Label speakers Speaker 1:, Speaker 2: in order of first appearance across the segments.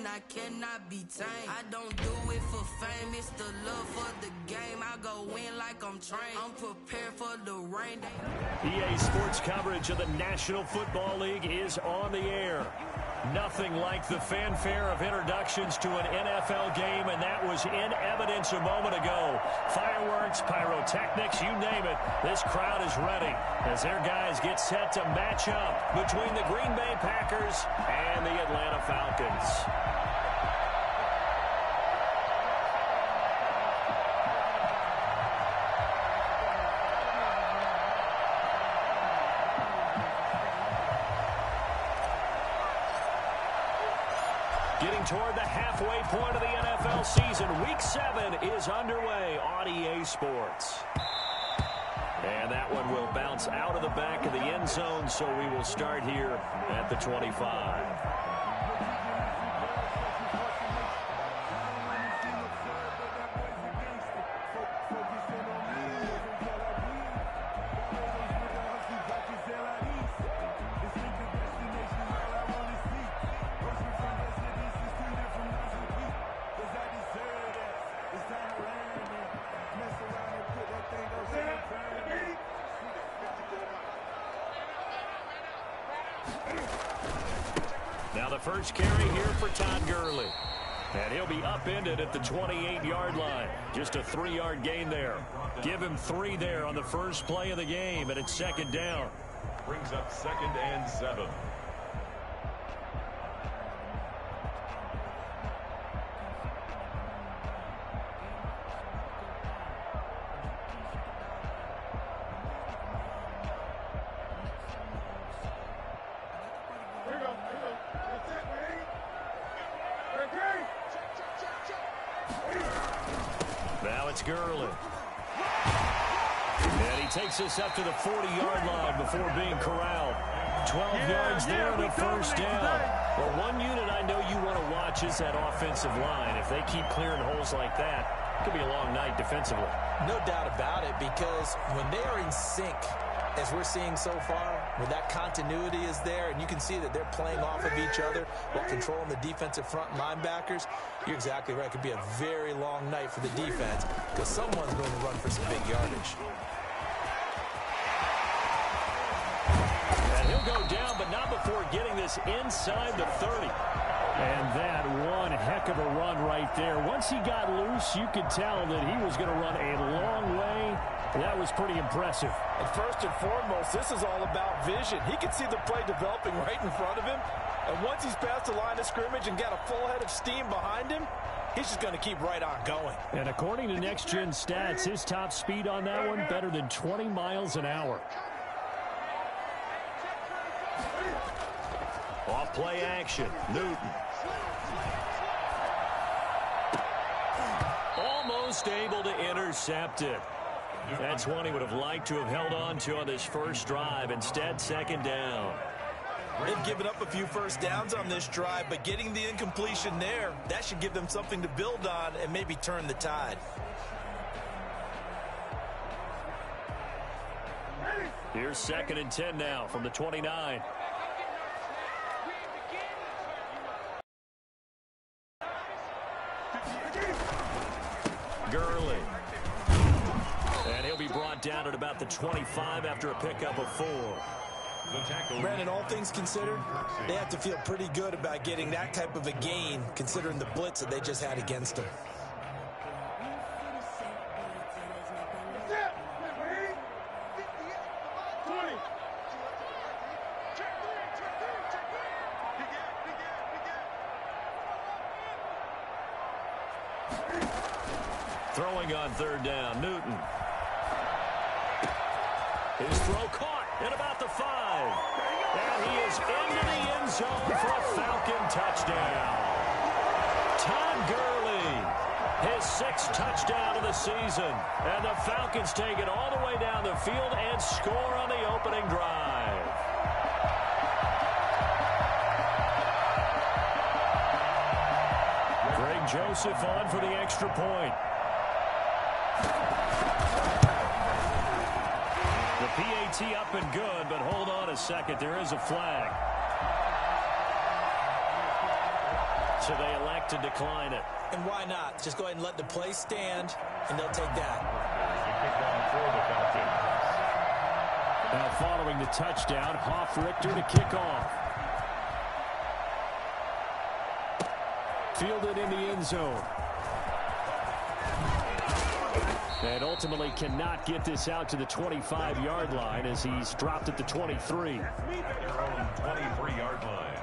Speaker 1: I cannot be tamed. I don't do it for fame, it's the love for the game. I go in like I'm trained. I'm prepared for the rain.
Speaker 2: EA Sports coverage of the National Football League is on the air. Nothing like the fanfare of introductions to an NFL game, and that was in evidence a moment ago. Fireworks, pyrotechnics, you name it. This crowd is ready as their guys get set to match up between the Green Bay Packers and the Atlanta Falcons. Getting toward the halfway point of the NFL season. Week 7 is underway on EA Sports. And that one will bounce out of the back of the end zone, so we will start here at the 25. Now the first carry here for Todd Gurley. And he'll be upended at the 28-yard line. Just a 3-yard gain there. Give him 3 there on the first play of the game, and it's second down.
Speaker 3: Brings up 2nd and 7.
Speaker 2: Now it's Gurley. And he takes us up to the 40-yard line before being corralled. 12 yards there and a first down. Well, one unit I know you want to watch is that offensive line. If they keep clearing holes like that, it could be a long night defensively.
Speaker 4: No doubt about it, because when they are in sync, as we're seeing so far, when that continuity is there and you can see that they're playing off of each other while controlling the defensive front linebackers, you're exactly right. It could be a very long night for the defense because someone's going to run for some big yardage.
Speaker 2: And he'll go down, but not before getting this inside the 30. And that one heck of a run right there. Once he got loose, you could tell that he was going to run a long way. That was pretty impressive.
Speaker 5: And first and foremost, this is all about vision. He can see the play developing right in front of him. And once he's past the line of scrimmage and got a full head of steam behind him, he's just going to keep right on going.
Speaker 2: And according to Next Gen Stats, his top speed on that one, better than 20 miles an hour. Off play action, Newton. Almost able to intercept it. That's one he would have liked to have held on to on this first drive. Instead, second down.
Speaker 4: They've given up a few first downs on this drive, but getting the incompletion there, that should give them something to build on and maybe turn the tide.
Speaker 2: Here's 2nd and 10 now from the 29. Gurley. And he'll be brought down at about the 25 after a pickup of 4.
Speaker 4: Brandon, all things considered, they have to feel pretty good about getting that type of a gain, considering the blitz that they just had against them.
Speaker 2: Throwing on 3rd down, Newton. His throw caught at about the 5. And he is into the end zone for a Falcon touchdown. Todd Gurley, his 6th touchdown of the season. And the Falcons take it all the way down the field and score on the opening drive. Greg Joseph on for the extra point. The PAT up and good, but hold on a second. There is a flag. So they elect to decline it.
Speaker 4: And why not? Just go ahead and let the play stand, and they'll take that.
Speaker 2: Now following the touchdown, Hoff-Richter to kick off. Fielded in the end zone. And ultimately cannot get this out to the 25-yard line as he's dropped at the 23.
Speaker 3: Their own 23-yard line.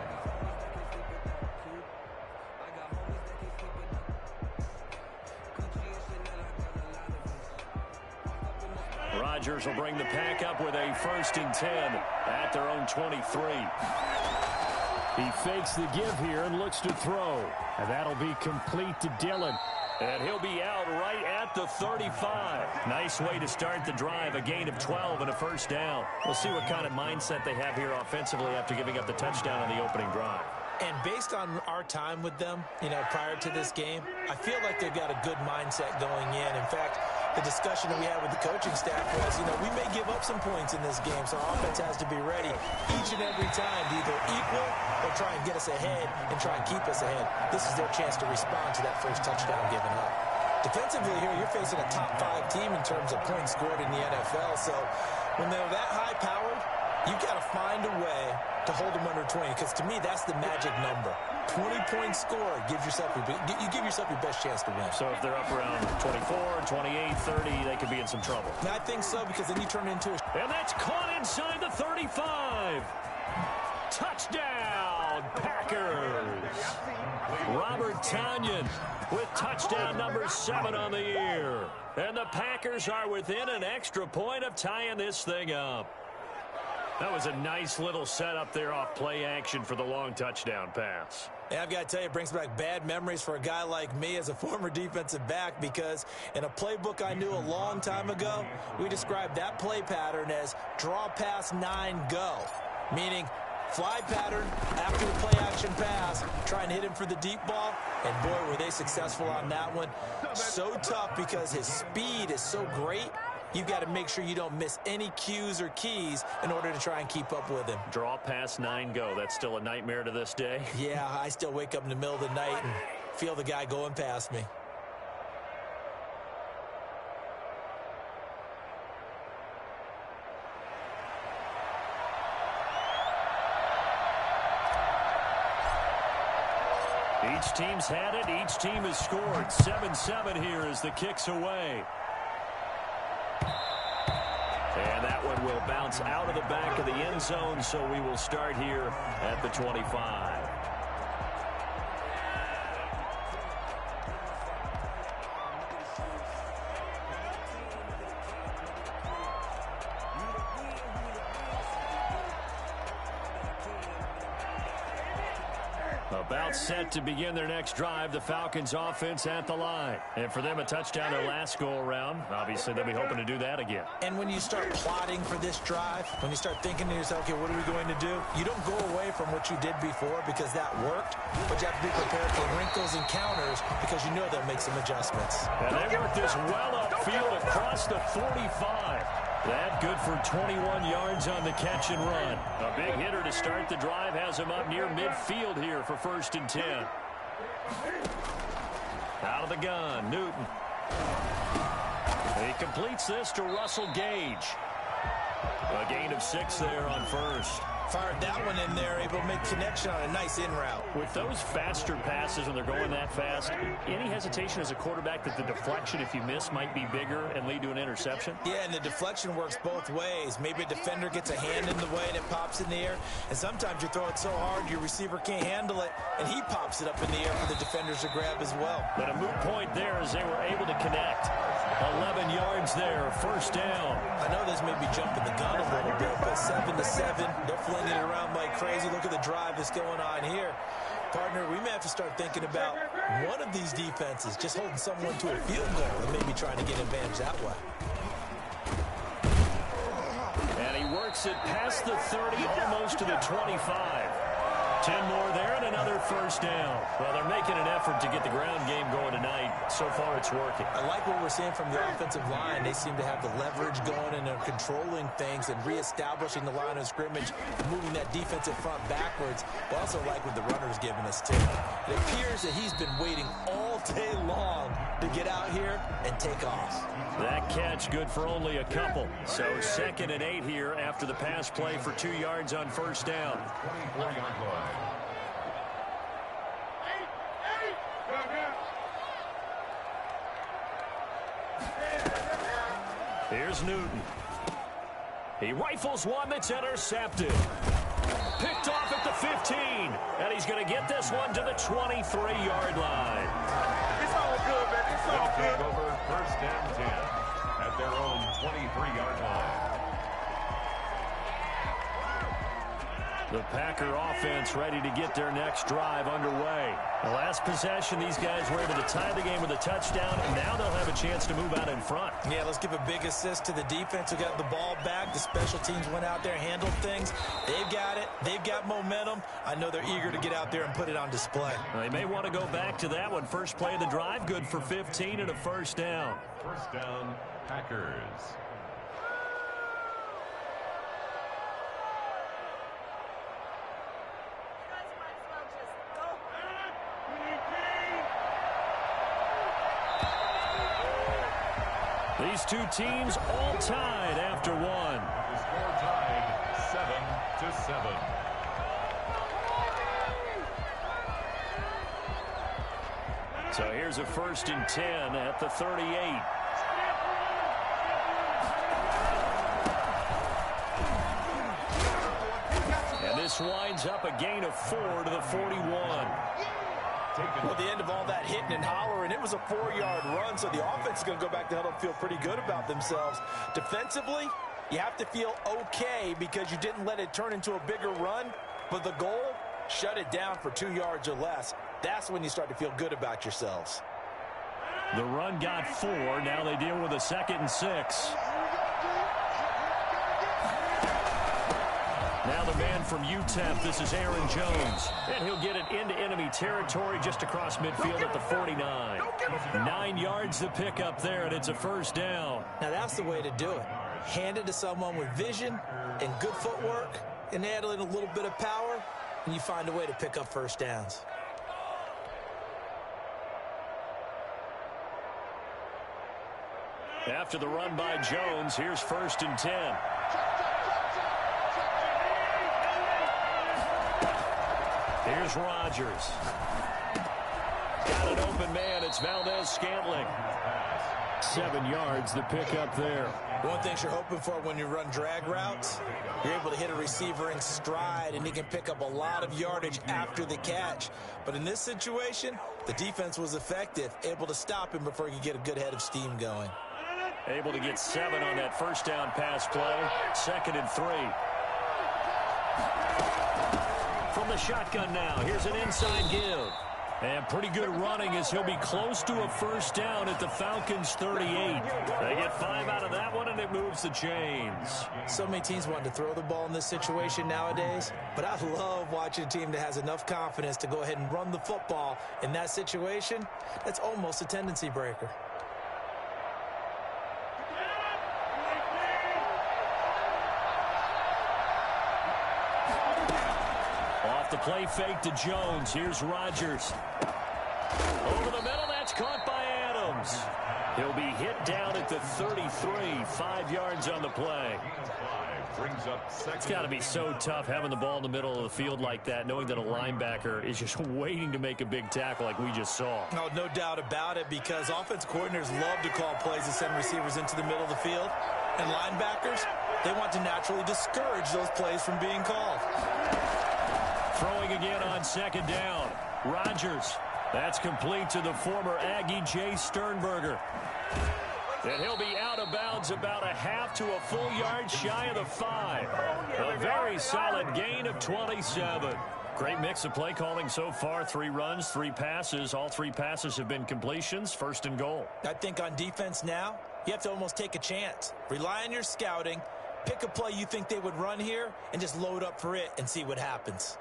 Speaker 2: Rodgers will bring the pack up with a 1st and 10 at their own 23. He fakes the give here and looks to throw. And that'll be complete to Dillon. And he'll be out right at the 35. Nice way to start the drive. A gain of 12 and a 1st down. We'll see what kind of mindset they have here offensively after giving up the touchdown on the opening drive.
Speaker 4: And based on our time with them, prior to this game, I feel like they've got a good mindset going in. In fact, the discussion that we had with the coaching staff was, we may give up some points in this game, so our offense has to be ready each and every time to either equal or try and get us ahead and try and keep us ahead. This is their chance to respond to that first touchdown given up. Defensively here, you're facing a top 5 team in terms of points scored in the NFL, so when they're that high-powered, you've got to find a way to hold them under 20, because to me, that's the magic number. 20 points scored, you give yourself your best chance to win.
Speaker 2: So if they're up around 24, 28, 30, they could be in some trouble.
Speaker 4: And I think so, because then you turn it into a...
Speaker 2: And that's caught inside the 35. Touchdown, Packers. Robert Tonyan with touchdown number 7 on the year. And the Packers are within an extra point of tying this thing up. That was a nice little setup there off play action for the long touchdown pass.
Speaker 4: Yeah, I've got to tell you, it brings back bad memories for a guy like me as a former defensive back, because in a playbook I knew a long time ago, we described that play pattern as draw pass 9 go, meaning fly pattern after the play action pass, try and hit him for the deep ball, and boy, were they successful on that one. So tough because his speed is so great. You've got to make sure you don't miss any cues or keys in order to try and keep up with him.
Speaker 2: Draw pass 9 go. That's still a nightmare to this day.
Speaker 4: Yeah, I still wake up in the middle of the night and feel the guy going past me.
Speaker 2: Each team's had it. Each team has scored. 7-7 here as the kick's away. And that one will bounce out of the back of the end zone, so we will start here at the 25. About set to begin their next drive, the Falcons offense at the line. And for them, a touchdown their last go-around. Obviously, they'll be hoping to do that again.
Speaker 4: And when you start plotting for this drive, when you start thinking to yourself, okay, what are we going to do? You don't go away from what you did before because that worked, but you have to be prepared for wrinkles and counters because you know they'll make some adjustments.
Speaker 2: And they work this well upfield across the 45. That good for 21 yards on the catch and run. A big hitter to start the drive has him up near midfield here for 1st and 10. Out of the gun, Newton. He completes this to Russell Gage. A gain of 6 there on 1st.
Speaker 4: Fired that one in there, able to make connection on a nice in route.
Speaker 2: With those faster passes when they're going that fast, any hesitation as a quarterback that the deflection, if you miss, might be bigger and lead to an interception?
Speaker 4: Yeah, and the deflection works both ways. Maybe a defender gets a hand in the way and it pops in the air, and sometimes you throw it so hard your receiver can't handle it, and he pops it up in the air for the defenders to grab as well.
Speaker 2: But a moot point there as they were able to connect. 11 yards there, 1st down.
Speaker 4: I know this may be jumping the gun a little bit, but 7-7, they're flinging it around like crazy. Look at the drive that's going on here. Partner, we may have to start thinking about one of these defenses just holding someone to a field goal and maybe trying to get advantage that way.
Speaker 2: And he works it past the 30, almost to the 25. 10 more there and another 1st down. Well, they're making an effort to get the ground game going tonight. So far, it's working.
Speaker 4: I like what we're seeing from the offensive line. They seem to have the leverage going and they're controlling things and reestablishing the line of scrimmage, moving that defensive front backwards. But also like what the runner's giving us, too. It appears appears that he's been waiting all day long to get out here and take off.
Speaker 2: That catch good for only a couple. So 2nd and 8 here after the pass play for 2 yards on first down.
Speaker 3: 24-yard line.
Speaker 2: Here's Newton. He rifles one that's intercepted. Picked off at the 15. And he's going to get this one to the 23-yard line.
Speaker 3: It's all good, man. It's all good. Over 1st and 10 at their own 23-yard line.
Speaker 2: The Packer offense ready to get their next drive underway. The last possession, these guys were able to tie the game with a touchdown, and now they'll have a chance to move out in front.
Speaker 4: Yeah, let's give a big assist to the defense who got the ball back. The special teams went out there, handled things. They've got it. They've got momentum. I know they're eager to get out there and put it on display.
Speaker 2: They may want to go back to that one. First play of the drive, good for 15 and a first down.
Speaker 3: First down, Packers.
Speaker 2: These two teams all tied after one.
Speaker 3: The score tied 7-7.
Speaker 2: So here's a 1st and 10 at the 38. And this winds up a gain of 4 to the 41.
Speaker 5: Well, the end of all that hitting and hollering, it was a 4-yard run, so the offense is going to go back to huddle and feel pretty good about themselves. Defensively, you have to feel okay because you didn't let it turn into a bigger run, but the goal, shut it down for 2 yards or less. That's when you start to feel good about yourselves.
Speaker 2: The run got 4. Now they deal with a 2nd and 6. Now the man from UTEP, this is Aaron Jones. And he'll get it into enemy territory just across midfield at the 49. 9 yards to pick up there, and it's a first down.
Speaker 4: Now that's the way to do it. Hand it to someone with vision and good footwork and add in a little bit of power, and you find a way to pick up first downs.
Speaker 2: After the run by Jones, here's 1st and 10. Here's Rodgers. Got an open man. It's Valdez-Scantling. 7 yards the pick up there.
Speaker 4: One thing you're hoping for when you run drag routes, you're able to hit a receiver in stride, and he can pick up a lot of yardage after the catch. But in this situation, the defense was effective, able to stop him before he could get a good head of steam going.
Speaker 2: Able to get 7 on that first down pass play. 2nd and 3. From the shotgun now, here's an inside give. And pretty good running as he'll be close to a first down at the Falcons' 38. They get 5 out of that one, and it moves the chains.
Speaker 4: So many teams want to throw the ball in this situation nowadays, but I love watching a team that has enough confidence to go ahead and run the football in that situation. That's almost a tendency breaker.
Speaker 2: The play fake to Jones. Here's Rodgers. Over the middle, that's caught by Adams. He'll be hit down at the 33, 5 yards on the play. It's got to be so tough having the ball in the middle of the field like that, knowing that a linebacker is just waiting to make a big tackle like we just saw.
Speaker 4: No, no doubt about it, because offense coordinators love to call plays and send receivers into the middle of the field. And linebackers, they want to naturally discourage those plays from being called.
Speaker 2: Throwing again on 2nd down. Rodgers. That's complete to the former Aggie Jay Sternberger. And he'll be out of bounds about a half to a full yard shy of the 5. A very solid gain of 27. Great mix of play calling so far. 3 runs, 3 passes. All 3 passes have been completions. 1st and goal.
Speaker 4: I think on defense now, you have to almost take a chance. Rely on your scouting. Pick a play you think they would run here and just load up for it and see what happens.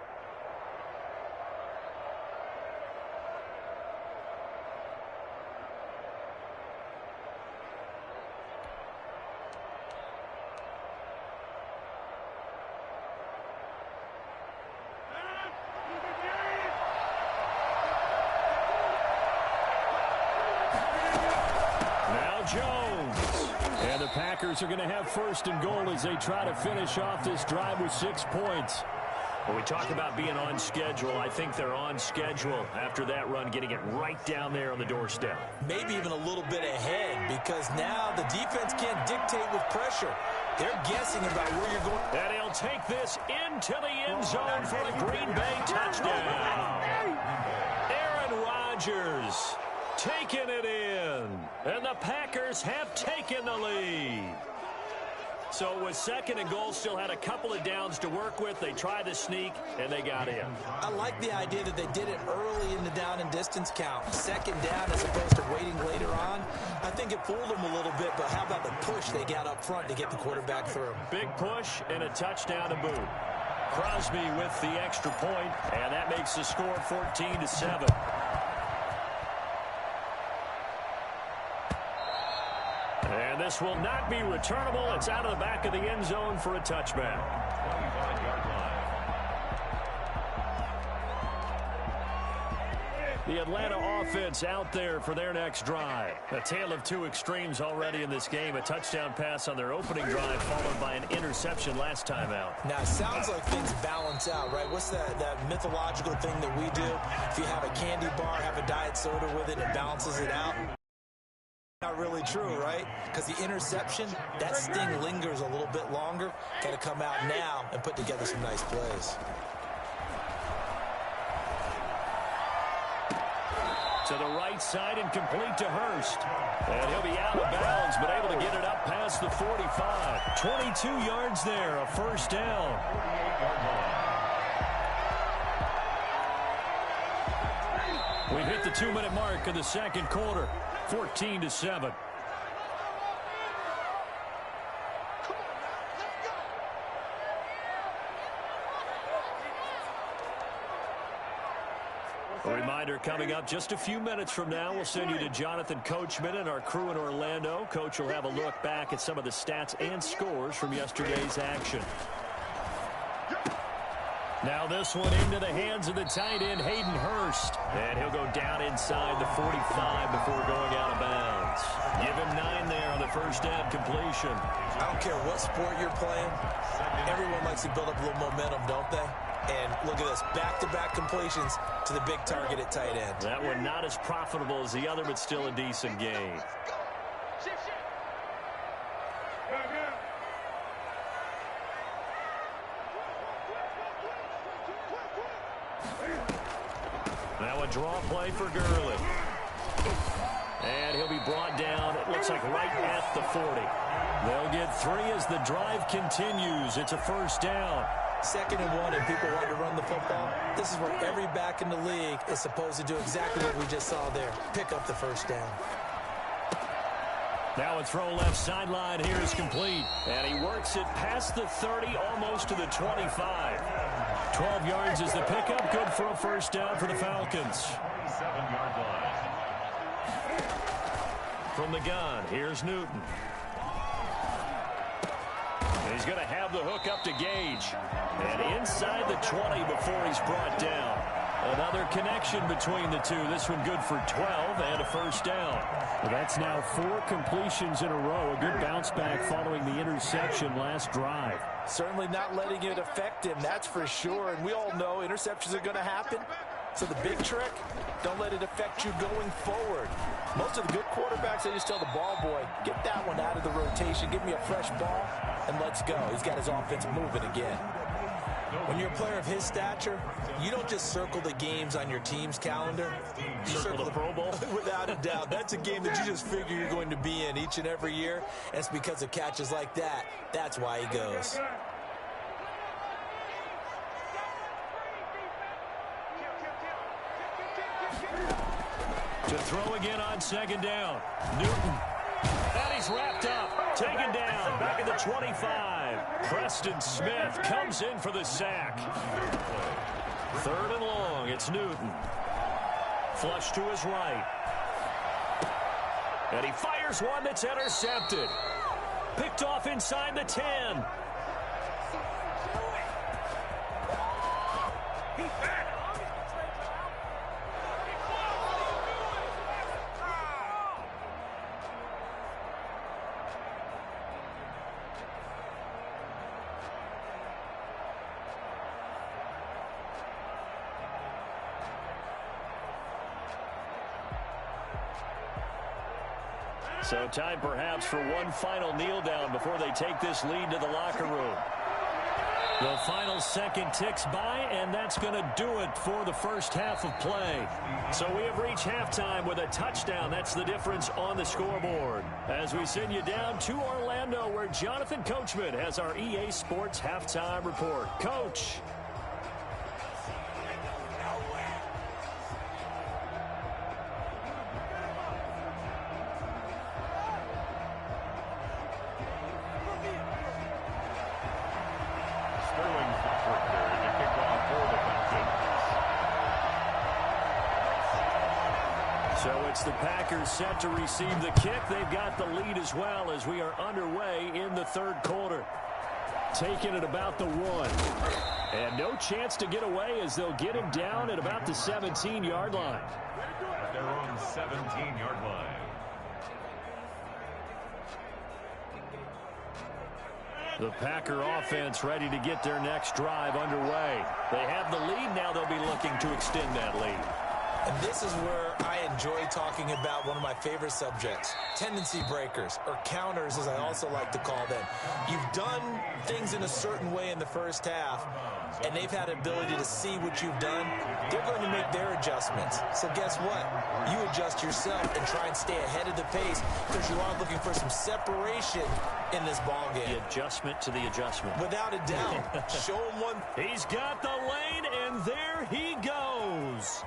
Speaker 2: now Jones. And the Packers are going to have first and goal as they try to finish off this drive with 6 points. When we talk about being on schedule, I think they're on schedule after that run, getting it right down there on the doorstep.
Speaker 4: Maybe even a little bit ahead, because now the defense can't dictate with pressure. They're guessing about where you're going.
Speaker 2: And he'll take this into the end zone for a Green Bay touchdown. Aaron Rodgers taking it in. And the Packers have taken the lead. So it was second and goal, still had a couple of downs to work with. They tried to sneak, and they got in.
Speaker 4: I like the idea that they did it early in the down and distance count. Second down as opposed to waiting later on. I think it fooled them a little bit, but how about the push they got up front to get the quarterback through?
Speaker 2: Big push and a touchdown to boot. Crosby with the extra point, and that makes the score 14-7. And this will not be returnable. It's out of the back of the end zone for a touchback.
Speaker 3: 25-yard line.
Speaker 2: The Atlanta offense out there for their next drive. A tale of two extremes already in this game. A touchdown pass on their opening drive followed by an interception last time out.
Speaker 4: Now, it sounds like things balance out, right? What's that mythological thing that we do? If you have a candy bar, have a diet soda with it, it balances it out. Not really true, right? Because the interception, that sting lingers a little bit longer. Got to come out now and put together some nice plays.
Speaker 2: To the right side and complete to Hurst. And he'll be out of bounds, but able to get it up past the 45. 22 yards there, a first down. 48-yard line. We hit the 2-minute mark of the second quarter. 14-7. A reminder coming up just a few minutes from now. We'll send you to Jonathan Coachman and our crew in Orlando. Coach will have a look back at some of the stats and scores from yesterday's action. Now this one into the hands of the tight end, Hayden Hurst. And he'll go down inside the 45 before going out of bounds. Give him 9 there on the first down completion.
Speaker 4: I don't care what sport you're playing. Everyone likes to build up a little momentum, don't they? And look at this, back-to-back completions to the big target at tight end.
Speaker 2: That one not as profitable as the other, but still a decent gain. Now a draw play for Gurley. And he'll be brought down, it looks like right at the 40. They'll get 3 as the drive continues. It's a first down.
Speaker 4: 2nd and 1 and people want to run the football. This is where every back in the league is supposed to do exactly what we just saw there. Pick up the first down.
Speaker 2: Now a throw left sideline here is complete. And he works it past the 30, almost to the 25. 12 yards is the pickup. Good for a first down for the Falcons.
Speaker 3: 7-yard line.
Speaker 2: From the gun, here's Newton. He's going to have the hook up to Gage. And inside the 20 before he's brought down. Another connection between the two. This one good for 12 and a first down. Well, that's now 4 completions in a row. A good bounce back following the interception last drive.
Speaker 5: Certainly not letting it affect him, that's for sure. And we all know interceptions are going to happen. So the big trick, don't let it affect you going forward. Most of the good quarterbacks, they just tell the ball boy, get that one out of the rotation, give me a fresh ball, and let's go. He's got his offense moving again.
Speaker 4: When you're a player of his stature, you don't just circle the games on your team's calendar. You
Speaker 2: Circle the Pro Bowl?
Speaker 4: Without a doubt. That's a game that you just figure you're going to be in each and every year. And it's because of catches like that. That's why he goes.
Speaker 2: To throw again on second down. Newton. And he's wrapped up. Taken down. Back at the 25. Preston Smith comes in for the sack. 3rd and long. It's Newton. Flush to his right. And he fires one that's intercepted. Picked off inside the 10. So time perhaps for one final kneel down before they take this lead to the locker room. The final second ticks by, and that's going to do it for the first half of play. So we have reached halftime with a touchdown. That's the difference on the scoreboard. As we send you down to Orlando, where Jonathan Coachman has our EA Sports halftime report. Coach. So it's the Packers set to receive the kick. They've got the lead as well as we are underway in the third quarter. Taking it about the 1. And no chance to get away as they'll get him down at about the 17-yard line.
Speaker 3: At their own 17-yard line.
Speaker 2: The Packer offense ready to get their next drive underway. They have the lead. Now they'll be looking to extend that lead.
Speaker 4: And this is where I enjoy talking about one of my favorite subjects, tendency breakers, or counters as I also like to call them. You've done things in a certain way in the first half, and they've had ability to see what you've done. They're going to make their adjustments. So guess what? You adjust yourself and try and stay ahead of the pace because you are looking for some separation in this ball game.
Speaker 2: The adjustment to the adjustment.
Speaker 4: Without a doubt. Show him one.
Speaker 2: He's got the lane, and there he goes.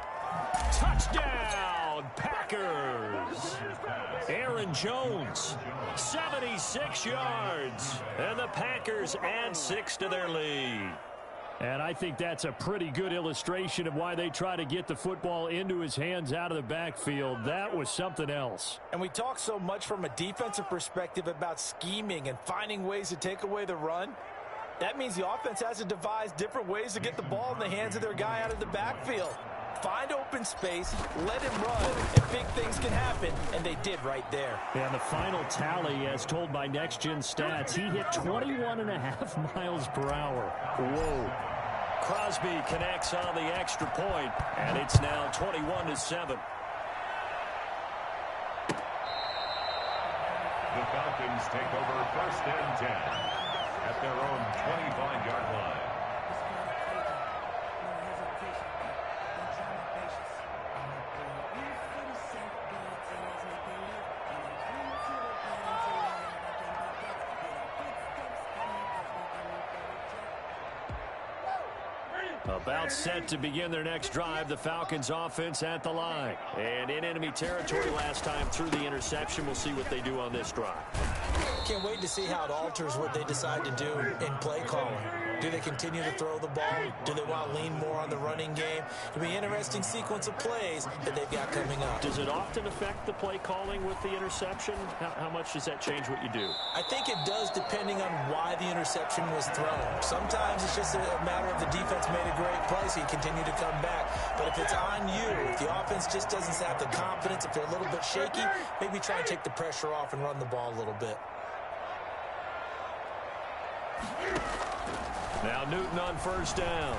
Speaker 2: Touchdown, Packers. Aaron Jones, 76 yards. And the Packers add 6 to their lead. And I think that's a pretty good illustration of why they try to get the football into his hands out of the backfield. That was something else.
Speaker 5: And we talk so much from a defensive perspective about scheming and finding ways to take away the run. That means the offense has to devise different ways to get the ball in the hands of their guy out of the backfield. Find open space, let him run, and big things can happen, and they did right there.
Speaker 2: And the final tally, as told by Next Gen Stats, he hit 21.5 miles per hour. Whoa. Crosby connects on the extra point, and it's now 21-7.
Speaker 3: The Falcons take over 1st and 10 at their own 25-yard line.
Speaker 2: About set to begin their next drive, the Falcons offense at the line. And in enemy territory last time through the interception. We'll see what they do on this drive.
Speaker 4: Can't wait to see how it alters what they decide to do in play calling. Do they continue to throw the ball? Do they want to lean more on the running game? It'll be an interesting sequence of plays that they've got coming up.
Speaker 2: Does it often affect the play calling with the interception? How much does that change what you do?
Speaker 4: I think it does depending on why the interception was thrown. Sometimes it's just a matter of the defense made a great play, so you continue to come back. But if it's on you, if the offense just doesn't have the confidence, if they're a little bit shaky, maybe try and take the pressure off and run the ball a little bit.
Speaker 2: Now Newton on 1st down.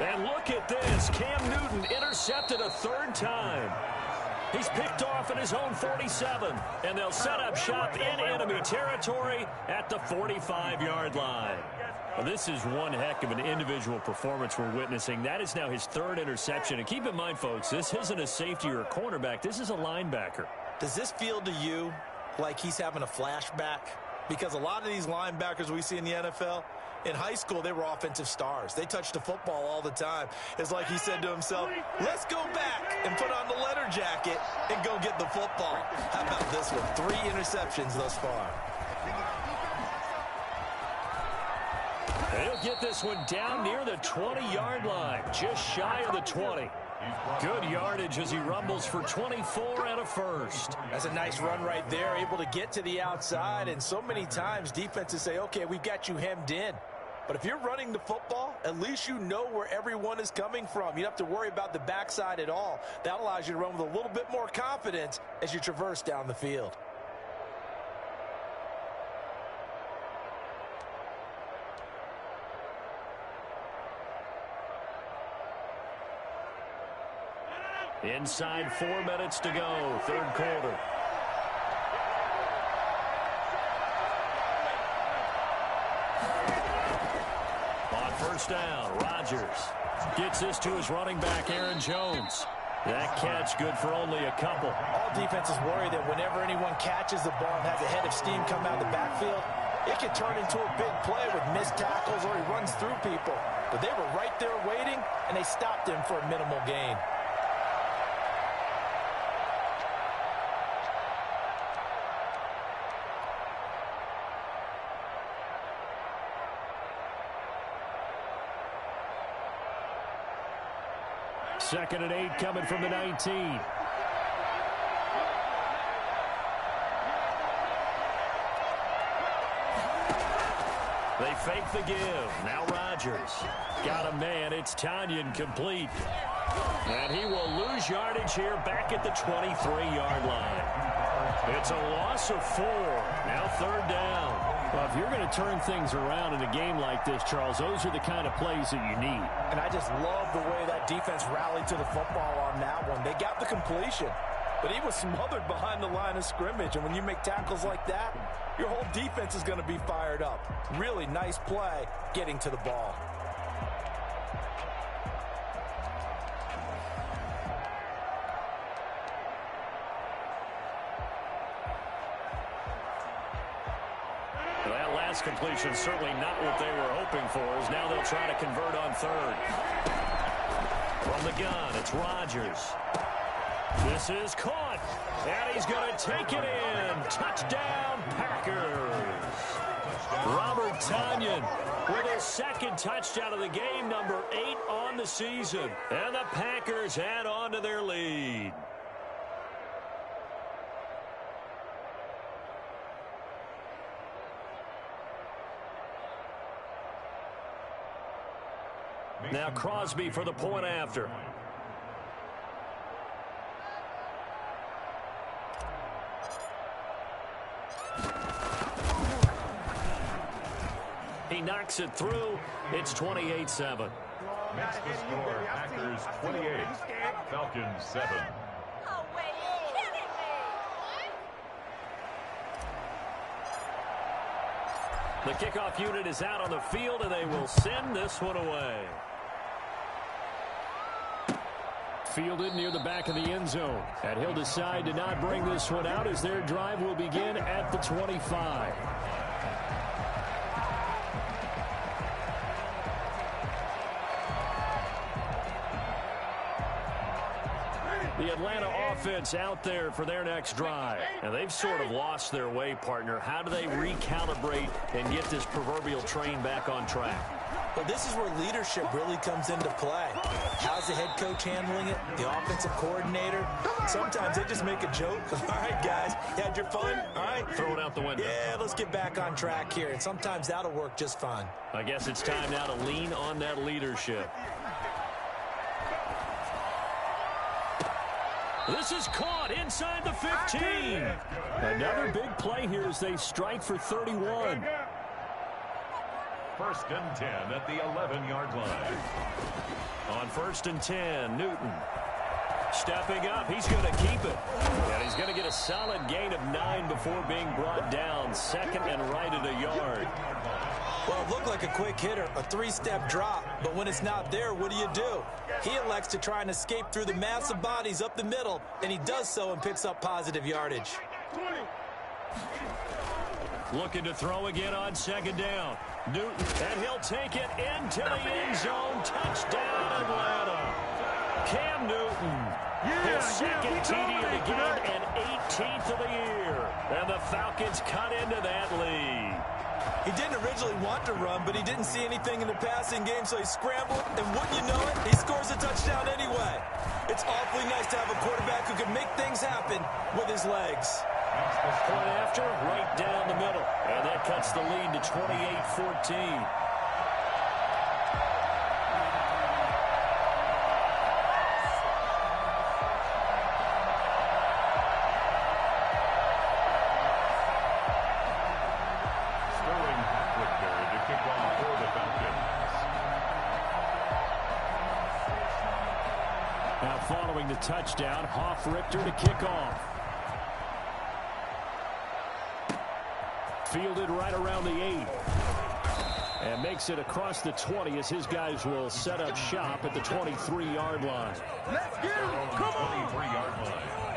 Speaker 2: And look at this. Cam Newton intercepted a 3rd time. He's picked off at his own 47. And they'll set up shop in enemy territory at the 45-yard line. Well, this is one heck of an individual performance we're witnessing. That is now his 3rd interception. And keep in mind, folks, this isn't a safety or a cornerback. This is a linebacker.
Speaker 4: Does this feel to you like he's having a flashback? Because a lot of these linebackers we see in the NFL, in high school, they were offensive stars. They touched the football all the time. It's like he said to himself, let's go back and put on the leather jacket and go get the football. How about this one? 3 interceptions thus far.
Speaker 2: He'll get this one down near the 20-yard line, just shy of the 20. Good yardage as he rumbles for 24 and a 1st.
Speaker 5: That's a nice run right there, able to get to the outside. And so many times defenses say, okay, we've got you hemmed in. But if you're running the football, at least you know where everyone is coming from. You don't have to worry about the backside at all. That allows you to run with a little bit more confidence as you traverse down the field.
Speaker 2: Inside 4 minutes to go, 3rd quarter. first down. Rodgers gets this to his running back, Aaron Jones. That catch good for only a couple.
Speaker 5: All defenses worry that whenever anyone catches the ball and has a head of steam come out of the backfield, it can turn into a big play with missed tackles or he runs through people. But they were right there waiting, and they stopped him for a minimal gain.
Speaker 2: Second and 8 coming from the 19. They fake the give. Now Rodgers. Got a man. It's Tanyan complete. And he will lose yardage here back at the 23-yard line. It's a loss of 4. Now third down.
Speaker 6: Well, if you're going to turn things around in a game like this, Charles, those are the kind of plays that you need.
Speaker 5: And I just love the way that defense rallied to the football on that one. They got the completion, but he was smothered behind the line of scrimmage. And when you make tackles like that, your whole defense is going to be fired up. Really nice play getting to the ball.
Speaker 2: That last completion certainly not what they were hoping for, as now they'll try to convert on third. From the gun, it's Rodgers. This is caught, and he's going to take it in. Touchdown, Packers. Robert Tanyan with his second touchdown of the game, number 8 on the season. And the Packers add on to their lead. Now Crosby for the point after. He knocks it through. It's 28-7.
Speaker 3: Makes the score Packers 28, Falcons 7.
Speaker 7: Oh, wait, you're kidding me.
Speaker 2: The kickoff unit is out on the field, and they will send this one away.
Speaker 6: Fielded near the back of the end zone. And he'll decide to not bring this one out as their drive will begin at the 25. The Atlanta offense out there for their next drive. And they've sort of lost their way, partner. How do they recalibrate and get this proverbial train back on track?
Speaker 4: Well, this is where leadership really comes into play. How's the head coach handling it? The offensive coordinator? Sometimes they just make a joke. All right, guys, you had your fun? All right.
Speaker 2: Throw it out the window.
Speaker 4: Yeah, let's get back on track here. And sometimes that'll work just fine.
Speaker 2: I guess it's time now to lean on that leadership. This is caught inside the 15.
Speaker 6: Another big play here as they strike for 31.
Speaker 3: First and 10 at the 11-yard line.
Speaker 2: On first and 10, Newton stepping up. He's going to keep it. And he's going to get a solid gain of 9 before being brought down. Second and right at a yard.
Speaker 4: Well, it looked like a quick hitter, a 3-step drop. But when it's not there, what do? He elects to try and escape through the mass of bodies up the middle, and he does so and picks up positive yardage.
Speaker 2: Looking to throw again on second down. Newton, and he'll take it into the end zone. Touchdown, Atlanta. Cam Newton, his second TD of the game and 18th of the year. And the Falcons cut into that lead.
Speaker 4: He didn't originally want to run, but he didn't see anything in the passing game, so he scrambled, and wouldn't you know it, he scores a touchdown anyway. It's awfully nice to have a quarterback who can make things happen with his legs.
Speaker 2: Point after, right down the middle. And that cuts the lead to 28-14.
Speaker 6: Now following the touchdown, Richter to kick off. Fielded right around the 8. And makes it across the 20 as his guys will set up shop at the 23-yard line.
Speaker 3: Let's get him. Come on. 23-yard line.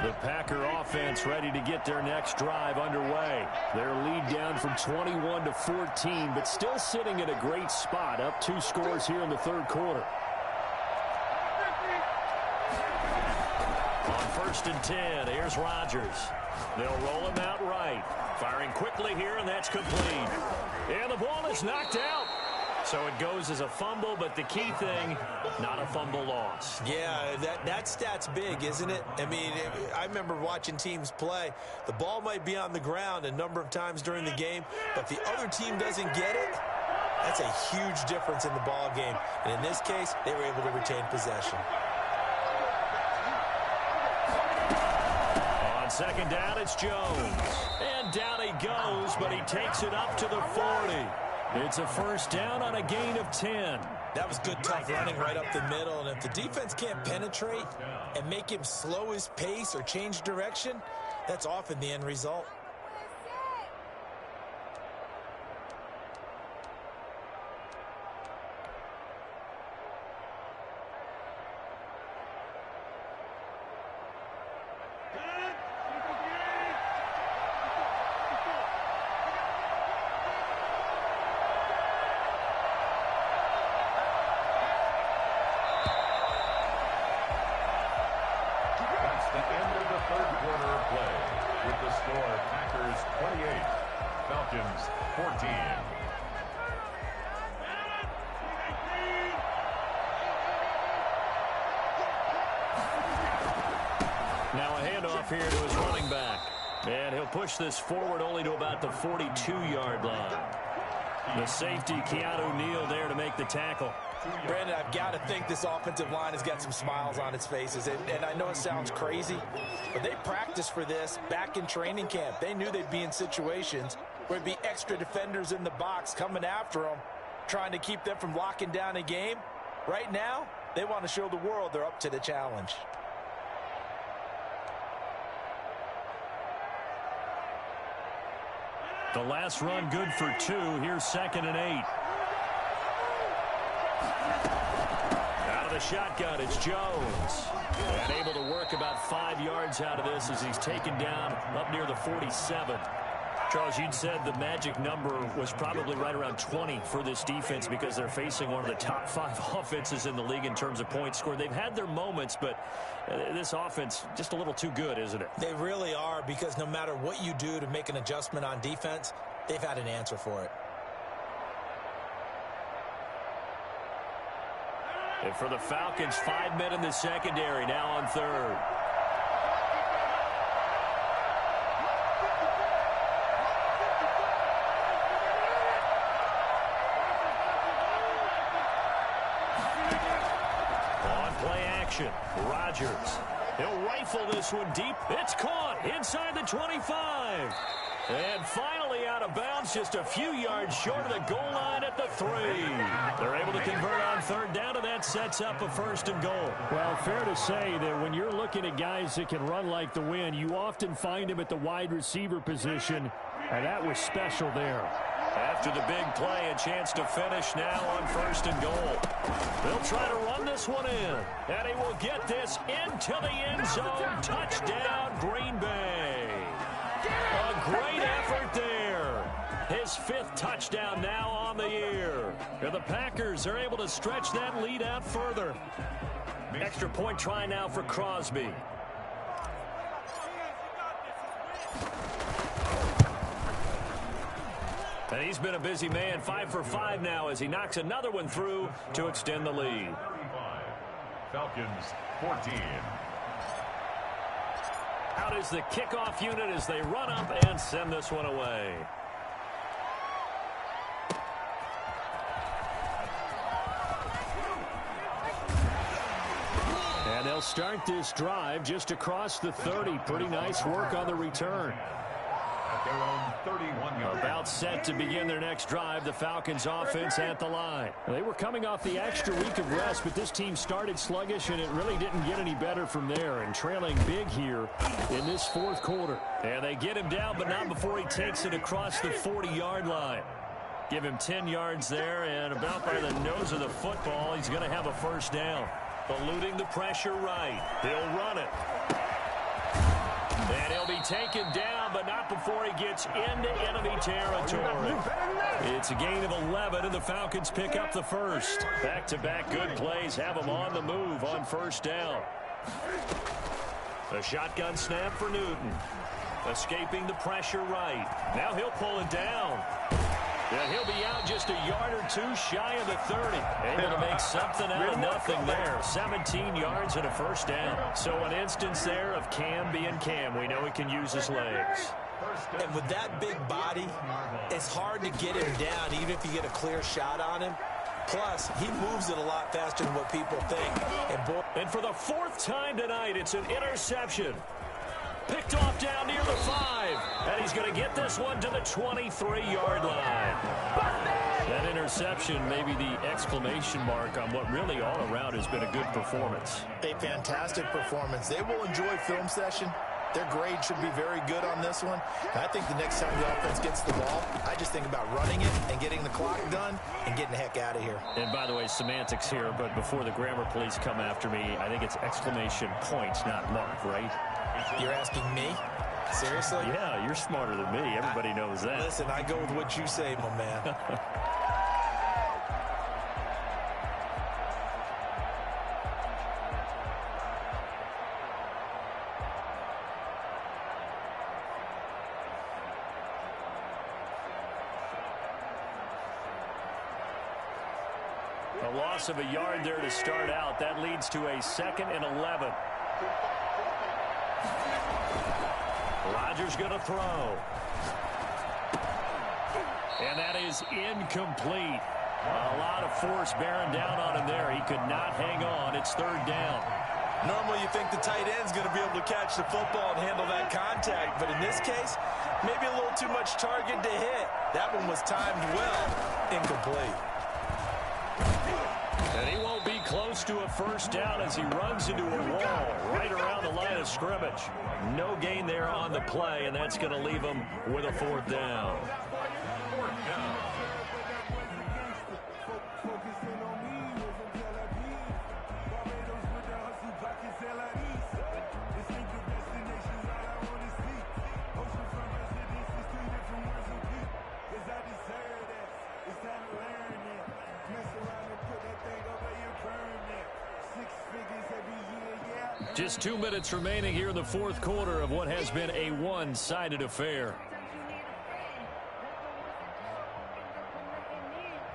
Speaker 6: The Packer offense ready to get their next drive underway. Their lead down from 21 to 14, but still sitting at a great spot, up 2 scores here in the third quarter. On 1st and 10, here's Rodgers. They'll roll him out right. Firing quickly here, and that's complete. And the ball is knocked out. So it goes as a fumble, but the key thing, not a fumble loss.
Speaker 4: Yeah, that stat's big, isn't it? I mean, I remember watching teams play. The ball might be on the ground a number of times during the game, but if the other team doesn't get it, that's a huge difference in the ball game. And in this case, they were able to retain possession.
Speaker 6: On 2nd down, it's Jones. And down he goes, but he takes it up to the 40. It's a 1st down on a gain of 10.
Speaker 4: That was good, tough running right up the middle. And if the defense can't penetrate and make him slow his pace or change direction, that's often the end result.
Speaker 6: Now a handoff here to his running back. And he'll push this forward only to about the 42-yard line. The safety, Keanu Neal, there to make the tackle.
Speaker 5: Brandon, I've got to think this offensive line has got some smiles on its faces. And I know it sounds crazy, but they practiced for this back in training camp. They knew they'd be in situations where there'd be extra defenders in the box coming after them, trying to keep them from locking down a game. Right now, they want to show the world they're up to the challenge.
Speaker 6: The last run good for 2. Here's 2nd and 8. Out of the shotgun, it's Jones. And able to work about 5 yards out of this as he's taken down up near the 47. Charles, you'd said the magic number was probably right around 20 for this defense because they're facing one of the top 5 offenses in the league in terms of points scored. They've had their moments, but this offense just a little too good, isn't it?
Speaker 4: They really are, because no matter what you do to make an adjustment on defense, they've had an answer for it.
Speaker 6: And for the Falcons, 5 men in the secondary, now on 3rd. Rodgers. He'll rifle this one deep. It's caught inside the 25. And finally out of bounds, just a few yards short of the goal line at the 3. They're able to convert on 3rd down, and that sets up a 1st and goal. Well, fair to say that when you're looking at guys that can run like the wind, you often find them at the wide receiver position. And that was special there. After the big play, a chance to finish now on 1st and goal. They'll try to run this one in. And he will get this into the end zone. Touchdown, Green Bay. A great effort there. His 5th touchdown now on the year. And the Packers are able to stretch that lead out further. Extra point try now for Crosby. And he's been a busy man, 5 for 5 now as he knocks another one through to extend the lead.
Speaker 3: 35. Falcons 14.
Speaker 6: Out is the kickoff unit as they run up and send this one away. And they'll start this drive just across the 30. Pretty nice work on the return.
Speaker 3: At their own 31-yard.
Speaker 6: About set to begin their next drive, the Falcons offense at the line. They were coming off the extra week of rest, but this team started sluggish, and it really didn't get any better from there, and trailing big here in this 4th quarter. And they get him down, but not before he takes it across the 40-yard line. Give him 10 yards there, and about by the nose of the football, he's going to have a 1st down. Eluding the pressure right. He'll run it. And he'll be taken down, but not before he gets into enemy territory. It's a gain of 11, and the Falcons pick up the 1st. Back-to-back good plays have them on the move on 1st down. A shotgun snap for Newton. Escaping the pressure right. Now he'll pull it down. Yeah, he'll be out just a yard or 2 shy of the 30. Able to make something out of nothing there. 17 yards and a 1st down. So an instance there of Cam being Cam. We know he can use his legs.
Speaker 4: And with that big body, it's hard to get him down even if you get a clear shot on him. Plus, he moves it a lot faster than what people think.
Speaker 6: And for the 4th time tonight, it's an interception. Picked off down near the 5. And he's going to get this one to the 23-yard line. That interception may be the exclamation mark on what really all around has been a good performance.
Speaker 4: A fantastic performance. They will enjoy film session. Their grade should be very good on this one. And I think the next time the offense gets the ball, I just think about running it and getting the clock done and getting the heck out of here.
Speaker 6: And by the way, semantics here, but before the grammar police come after me, I think it's exclamation points, not mark, right?
Speaker 4: You're asking me? Seriously?
Speaker 6: Yeah, you're smarter than me. Everybody knows that.
Speaker 4: Listen, I go with what you say, my man.
Speaker 6: A loss of a yard there to start out. That leads to a 2nd and 11. Rodgers going to throw. And that is incomplete. A lot of force bearing down on him there. He could not hang on. It's 3rd down.
Speaker 5: Normally you think the tight end's going to be able to catch the football and handle that contact. But in this case, maybe a little too much target to hit. That one was timed well. Incomplete.
Speaker 6: And he won't be close to a 1st down as he runs into a wall right around the line of scrimmage. No gain there on the play, and that's going to leave him with a 4th down. Just 2 minutes remaining here in the 4th quarter of what has been a one-sided affair.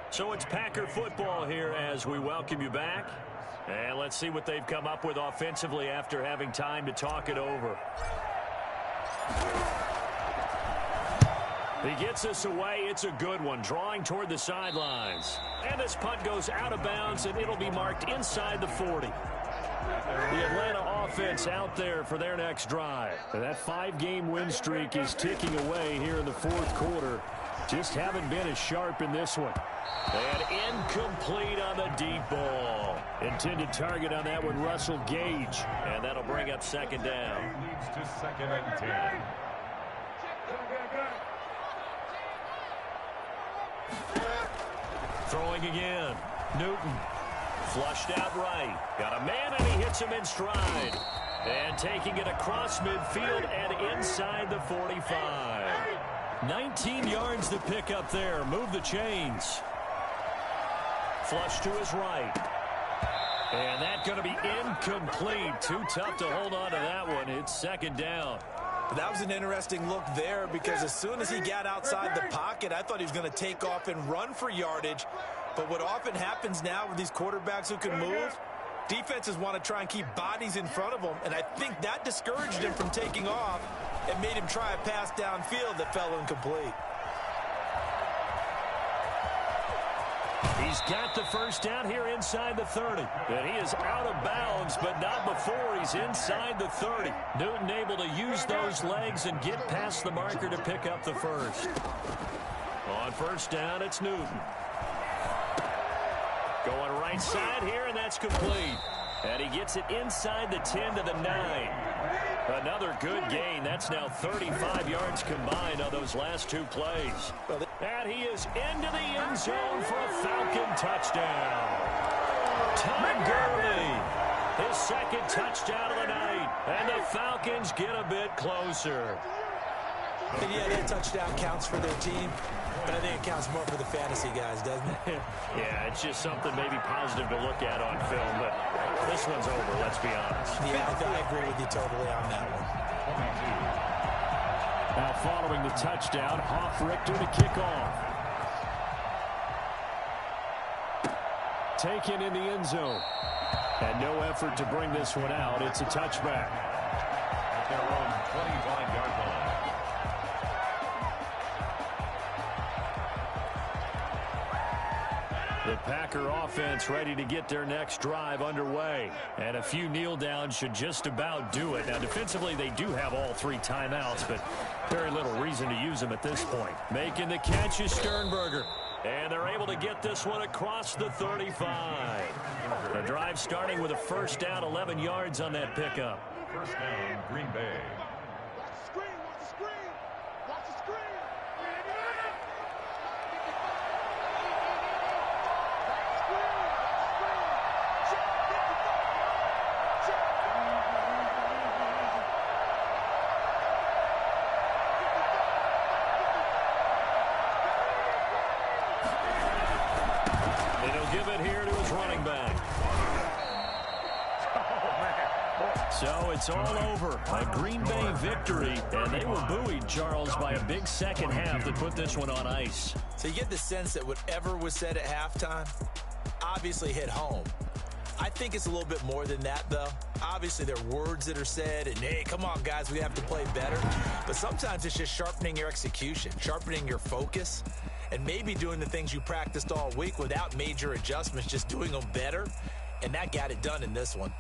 Speaker 6: So it's Packer football here as we welcome you back. And let's see what they've come up with offensively after having time to talk it over. He gets us away. It's a good one, drawing toward the sidelines. And this punt goes out of bounds, and it'll be marked inside the 40. The Atlanta offense out there for their next drive. And that 5-game win streak is ticking away here in the 4th quarter. Just haven't been as sharp in this one. And incomplete on the deep ball. Intended target on that one, Russell Gage. And that'll bring up 2nd down.
Speaker 3: Leads to 2nd and 10.
Speaker 2: Throwing again. Newton. Flushed out right. Got a man, and he hits him in stride. And taking it across midfield and inside the 45. 19 yards to pick up there. Move the chains. Flush to his right. And that's going to be incomplete. Too tough to hold on to that one. It's second down.
Speaker 4: That was an interesting look there because as soon as he got outside the pocket, I thought he was going to take off and run for yardage. But what often happens now with these quarterbacks who can move, defenses want to try and keep bodies in front of them, and I think that discouraged him from taking off and made him try a pass downfield that fell incomplete.
Speaker 2: He's got the first down here inside the 30. And he is out of bounds, but not before he's inside the 30. Newton able to use those legs and get past the marker to pick up the first. On first down, it's Newton. Going right side here, and that's complete. And he gets it inside the 10 to the 9. Another good gain. That's now 35 yards combined on those last two plays. And he is into the end zone for a Falcon touchdown. Todd Gurley, his second touchdown of the night. And the Falcons get a bit closer.
Speaker 4: And yeah, that touchdown counts for their team, but I think it counts more for the fantasy guys, doesn't it?
Speaker 2: Yeah, it's just something maybe positive to look at on film, but this one's over, let's be honest.
Speaker 4: Yeah, I agree with you totally on that one.
Speaker 2: Now following the touchdown, Hoff-Richter to kick off. Taken in the end zone. And no effort to bring this one out. It's a touchback.
Speaker 3: At their own 25-yard line.
Speaker 2: The Packer offense ready to get their next drive underway. And a few kneel downs should just about do it. Now, defensively, they do have all three timeouts, but very little reason to use them at this point. Making the catch is Sternberger. And they're able to get this one across the 35. The drive starting with a first down, 11 yards on that pickup.
Speaker 3: First down, Green Bay.
Speaker 2: Give it here to his running back. So it's all over. A Green Bay victory, and they were buoyed, Charles, by a big second half that put this one on ice.
Speaker 4: So you get the sense that whatever was said at halftime obviously hit home. I think it's a little bit more than that, though. Obviously, there are words that are said, and, hey, come on, guys, we have to play better. But sometimes it's just sharpening your execution, sharpening your focus, and maybe doing the things you practiced all week without major adjustments, just doing them better. And that got it done in this one.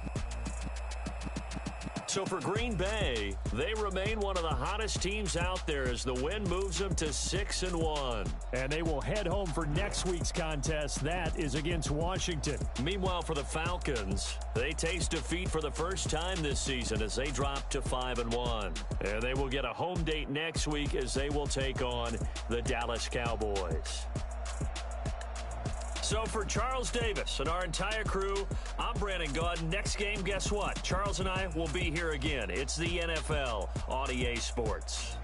Speaker 2: So for Green Bay, they remain one of the hottest teams out there as the win moves them to 6-1. And they will head home for next week's contest. That is against Washington. Meanwhile, for the Falcons, they taste defeat for the first time this season as they drop to 5-1. And they will get a home date next week as they will take on the Dallas Cowboys. So for Charles Davis and our entire crew, I'm Brandon Gaud. Next game, guess what? Charles and I will be here again. It's the NFL on EA Sports.